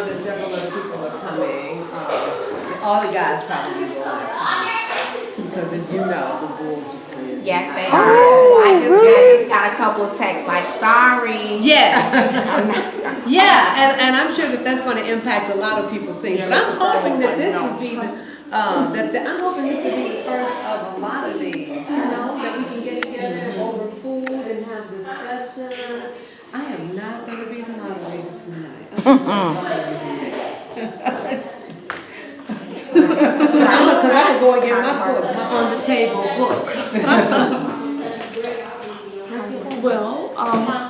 know that several other people are coming. All the guys probably will. Because as you know, the Bulls are playing. Yes, they are. I just got a couple of texts like, sorry. Yes. Yeah, and I'm sure that that's going to impact a lot of people's things. But I'm hoping that this will be I'm hoping this will be the first of a lot of these. That we can get together over food and have discussion. I am not going to be the moderator tonight. Because I'm going to go and get my book, my on the table book. Well,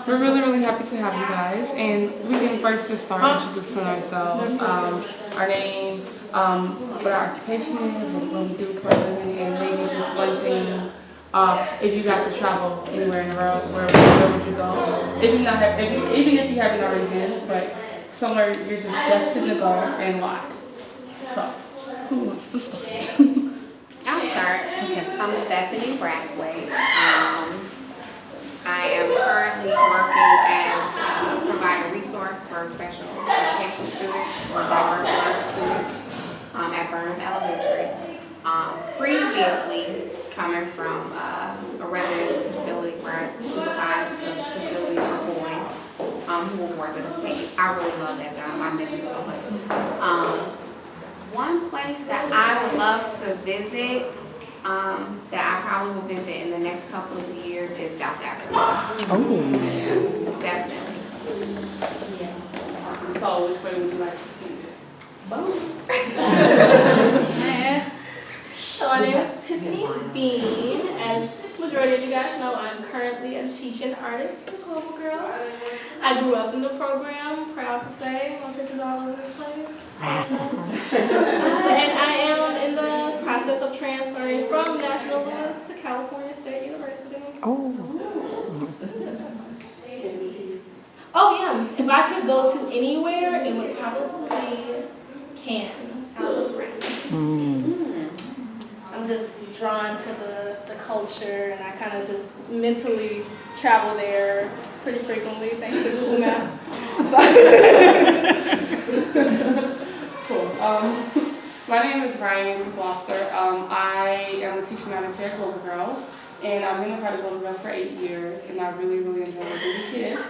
we're really happy to have you guys, and we can first just start introducing ourselves, our name, what our occupation is, what we do for a living, and maybe just one thing. If you got to travel anywhere in the world, where would you go? Even if you haven't already been, but somewhere you're just destined to go, and why? So, who wants to start? I'll start. Okay. I'm Stephanie Brackway. I am currently working as a provider resource for special education students or diverse learning students at Burnham Elementary. Previously, coming from a residential facility where I supervised the facility for boys who were wards of the state. I really love that job. I miss it so much. One place that I would love to visit, that I probably will visit in the next couple of years, is South Africa. Oh, yeah, definitely. Yeah. So, which way would you like to see it? So my name is Tiffany Bean. As majority of you guys know, I'm currently a teaching artist for Global Girls. I grew up in the program, proud to say. My pictures all over this place. And I am in the process of transferring from National Louis to California State University. Oh yeah, if I could go to anywhere, it would probably be Cannes, south of France. I'm just drawn to the culture, and I kind of just mentally travel there pretty frequently thanks to Google Maps. Cool. My name is Ryonn Gloster. I am a teacher manager at Global Girls, and I've been a part of Global Girls for 8 years, and I really enjoy working with kids.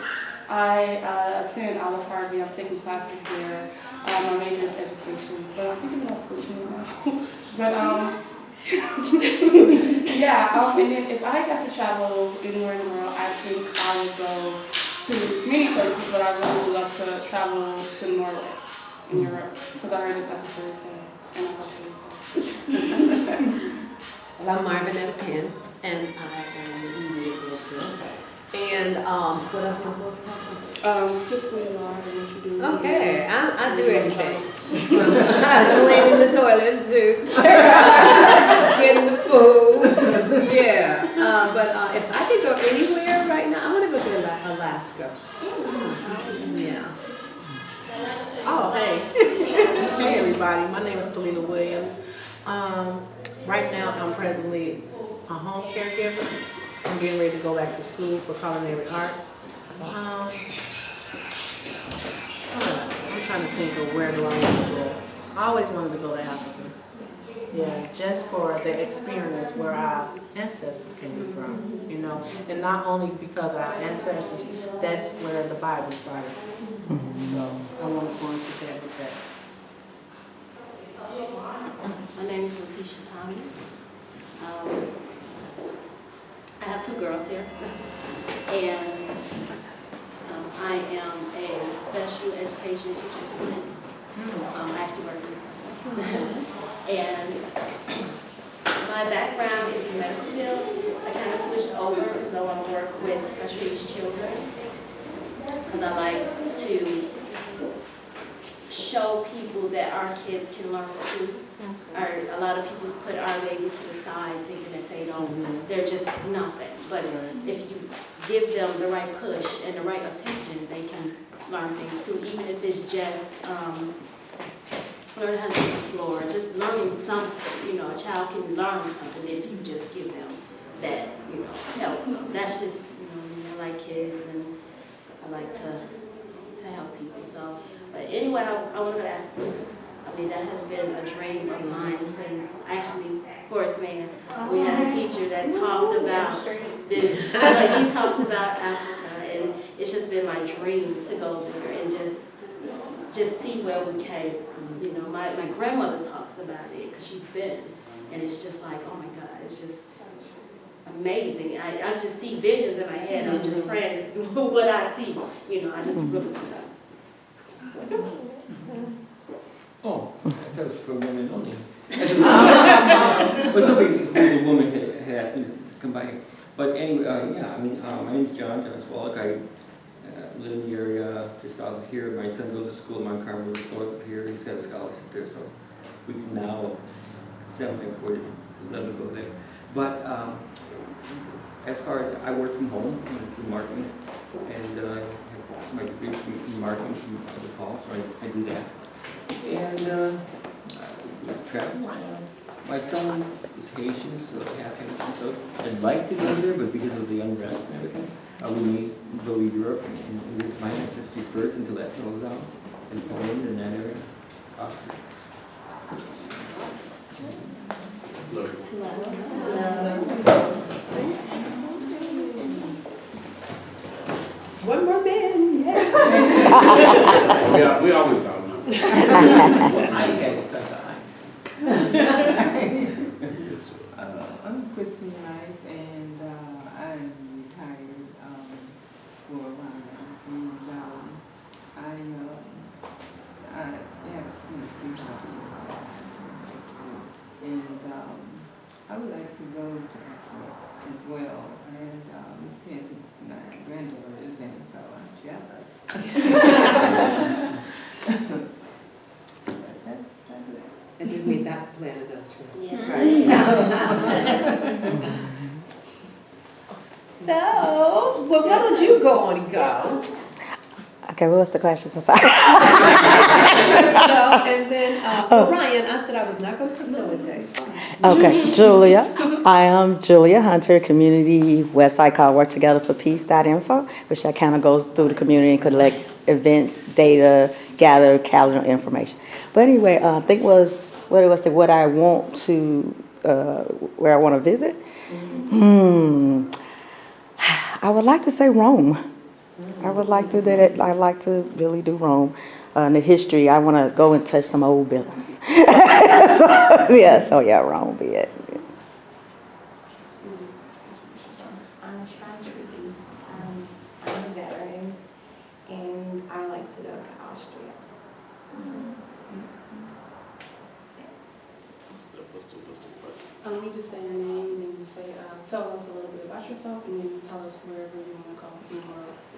I attend Olive Harvey. I'm taking classes there. My major is education, but I'm thinking about switching now. But yeah, and then if I got to travel anywhere in the world, I think I would go to many places, but I really would love to travel to Norway in Europe, because I heard it's like a fairy tale, and I hope it's Well, I'm Marvinetta Penn, and I am the media director. And what else am I supposed to talk about? just who you are and what you do. Okay, I do everything. Cleaning the toilets, getting the food. Yeah, but if I could go anywhere right now, I want to go to Alaska. Yeah. Oh, hey. Hey, everybody. My name is Kalila Williams. Right now, I'm presently a home caregiver. I'm getting ready to go back to school for culinary arts. I'm trying to think of where do I want to go. I always wanted to go to Africa. Yeah, just for the experience where our ancestors came from, and not only because our ancestors, that's where the Bible started. So I want to go into that with that. My name is Letitia Thomas. I have 2 girls here, and I am a special education teacher assistant. I actually work this way. And my background is in the medical field. I kind of switched over because I want to work with special needs children, because I like to show people that our kids can learn too. A lot of people put our babies to the side thinking that they don't, they're just nothing. But if you give them the right push and the right attention, they can learn things too, even if it's just learn how to sit on the floor, just learning something. A child can learn something if you just give them that, help. So that's just, I like kids and I like to help people. So But anyway, I want to go to Africa. I mean, that has been a dream of mine since, actually, Horace Mann. We had a teacher that talked about this. He talked about Africa, and it's just been my dream to go there and just see where we came from. You know, my grandmother talks about it because she's been, and it's just like, oh my God, it's just amazing. I just see visions in my head. I'm just praying what I see. You know, I just really want to know. Oh, I thought it was for women only. But somebody, the woman had asked me to come by. But anyway, yeah, I mean, my name is John Swallock. I live in the area just south of here. My son goes to school in Mount Carmel, north of here. He's got a scholarship there, so we can now semi-afford it to let him go there. But as far as I work from home in marketing, and I have my degree in marketing from DePaul, so I do that. And travel. My son is Haitian, so half Haitian, so I'd like to go there, but because of the unrest and everything, we may go to Europe and visit my ancestry first until that settles down, in Poland and that area, Austria. One more man, yeah. Yeah, we always talk about I have I'm Christine Nice, and I'm retired for a while. And I have a few hobbies, and I would like to go to Africa as well. And Miss Penty, my granddaughter, is in, so I'm jealous. It just means I have to plan another trip. Yes. So, well, why don't you go on and go? Okay, what was the question? I'm sorry. And then, Ryan, I said I was not going to facilitate. Okay, Julia. I am Julia Hunter, community website called worktogetherforpeace.info, which that kind of goes through the community and collect events, data, gather calendar information. But anyway, I think what I want to, where I want to visit. I would like to say Rome. I would like to do that. I like to really do Rome. In the history, I want to go and touch some old buildings. So yeah, Rome will be it. I'm a veteran, and I like to go to Austria. Let me just say your name and say, tell us a little bit about yourself, and then tell us wherever you want to go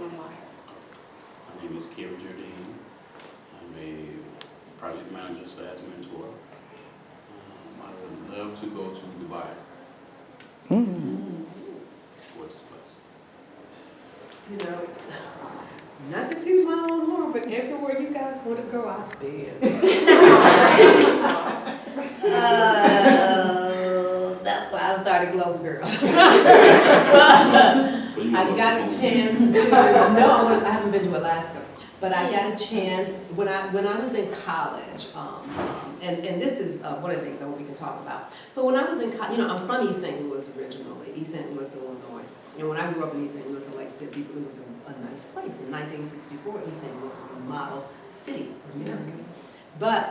and why. My name is Kevan J. I'm a project manager slash mentor. I would love to go to Dubai. What's the place? You know, not to toot my own horn, but everywhere you guys want to go, I've been. That's why I started Global Girls. I got a chance to, I haven't been to Alaska, but I got a chance when I was in college, and this is one of the things I hope we can talk about. But when I was in college, I'm from East St. Louis originally, East St. Louis, Illinois. And when I grew up in East St. Louis, I like to tell people it was a nice place. In 1964, East St. Louis was the model city of America. But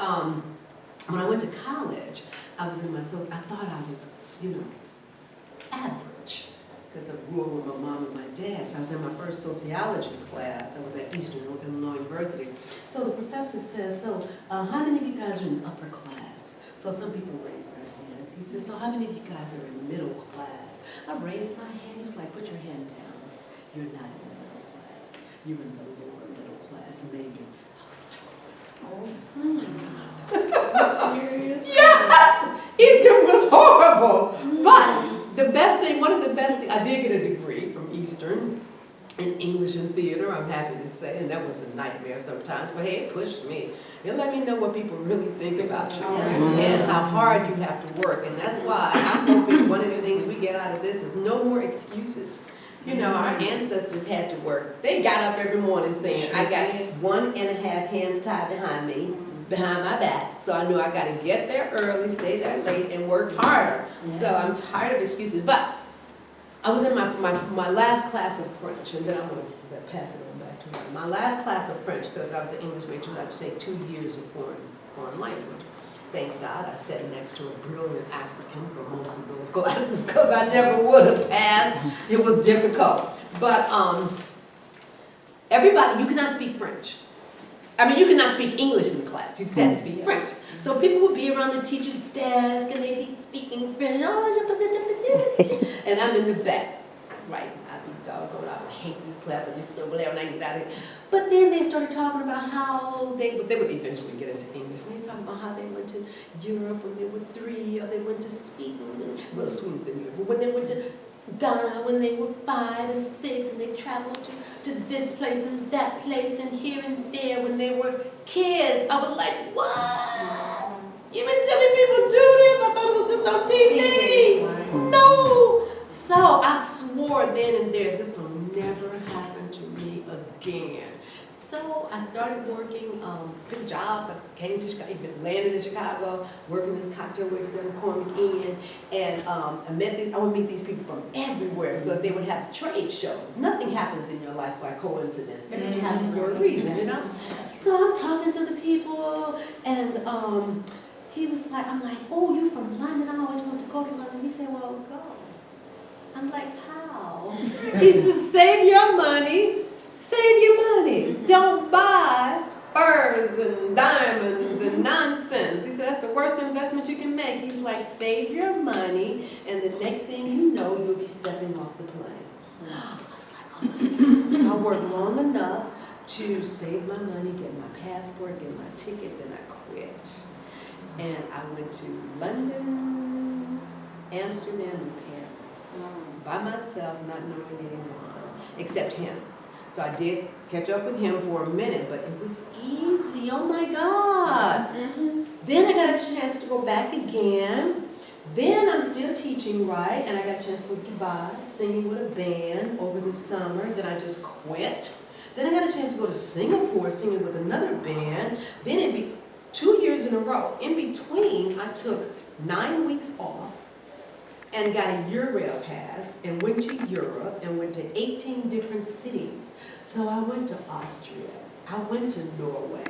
when I went to college, I was in myself, I thought I was, average. Because I grew up with my mom and my dad. So I was in my first sociology class. I was at Eastern Illinois University. So the professor says, so how many of you guys are in upper class? So some people raised their hands. He says, so how many of you guys are in middle class? I raised my hand. He was like, put your hand down. You're not in the middle class. You're in the lower middle class, maybe. I was like, oh my God. Are you serious? Yes! Eastern was horrible. But the best thing, one of the best things, I did get a degree from Eastern in English and theater, I'm happy to say, and that was a nightmare sometimes, but hey, it pushed me. It let me know what people really think about you and how hard you have to work, and that's why I'm hoping one of the things we get out of this is no more excuses. You know, our ancestors had to work. They got up every morning saying, I got 1.5 hands tied behind me, behind my back. So I knew I gotta get there early, stay there late, and work harder. So I'm tired of excuses. But I was in my last class of French, and then I'm gonna pass it on back to her. My last class of French, because I was an English major, I had to take 2 years of foreign language. Thank God I sat next to a brilliant African for most of those classes, because I never would have passed. It was difficult. But everybody, you cannot speak French. I mean, you cannot speak English in the class. You just had to speak French. So people would be around the teacher's desk, and they'd be speaking French. And I'm in the back. Right. I'd be doggone. I would hate these classes. I'd be so glad when I get out of here. But then they started talking about how they would eventually get into English. And they talking about how they went to Europe when they were 3, or they went to Sweden. Well, Sweden's in Europe. But when they went to Ghana when they were 5 and 6, and they traveled to this place and that place and here and there when they were kids. I was like, what? You been telling people do this? I thought it was just on TV. No. So I swore then and there, this will never happen to me again. So I started working, took jobs. I came to Chicago, landed in Chicago, working as cocktail waitress at McCormick Inn, and I would meet these people from everywhere because they would have trade shows. Nothing happens in your life by coincidence. Everything happens for a reason, you know? So I'm talking to the people, and he was like, I'm like, oh, you're from London? I always wanted to go to London. He said, well, go. I'm like, how? He said, save your money. Save your money. Don't buy furs and diamonds and nonsense. He said, that's the worst investment you can make. He's like, save your money, and the next thing you know, you'll be stepping off the plane. I was like, oh my God. So I worked long enough to save my money, get my passport, get my ticket, then I quit. And I went to London, Amsterdam, and Paris by myself, not knowing anyone except him. So I did catch up with him for a minute, but it was easy. Oh my God. Then I got a chance to go back again. Then I'm still teaching, right? And I got a chance to go to Dubai, singing with a band over the summer. Then I just quit. Then I got a chance to go to Singapore, singing with another band. Then it'd be 2 years in a row. In between, I took 9 weeks off and got a Eurail pass and went to Europe and went to 18 different cities. So I went to Austria, I went to Norway,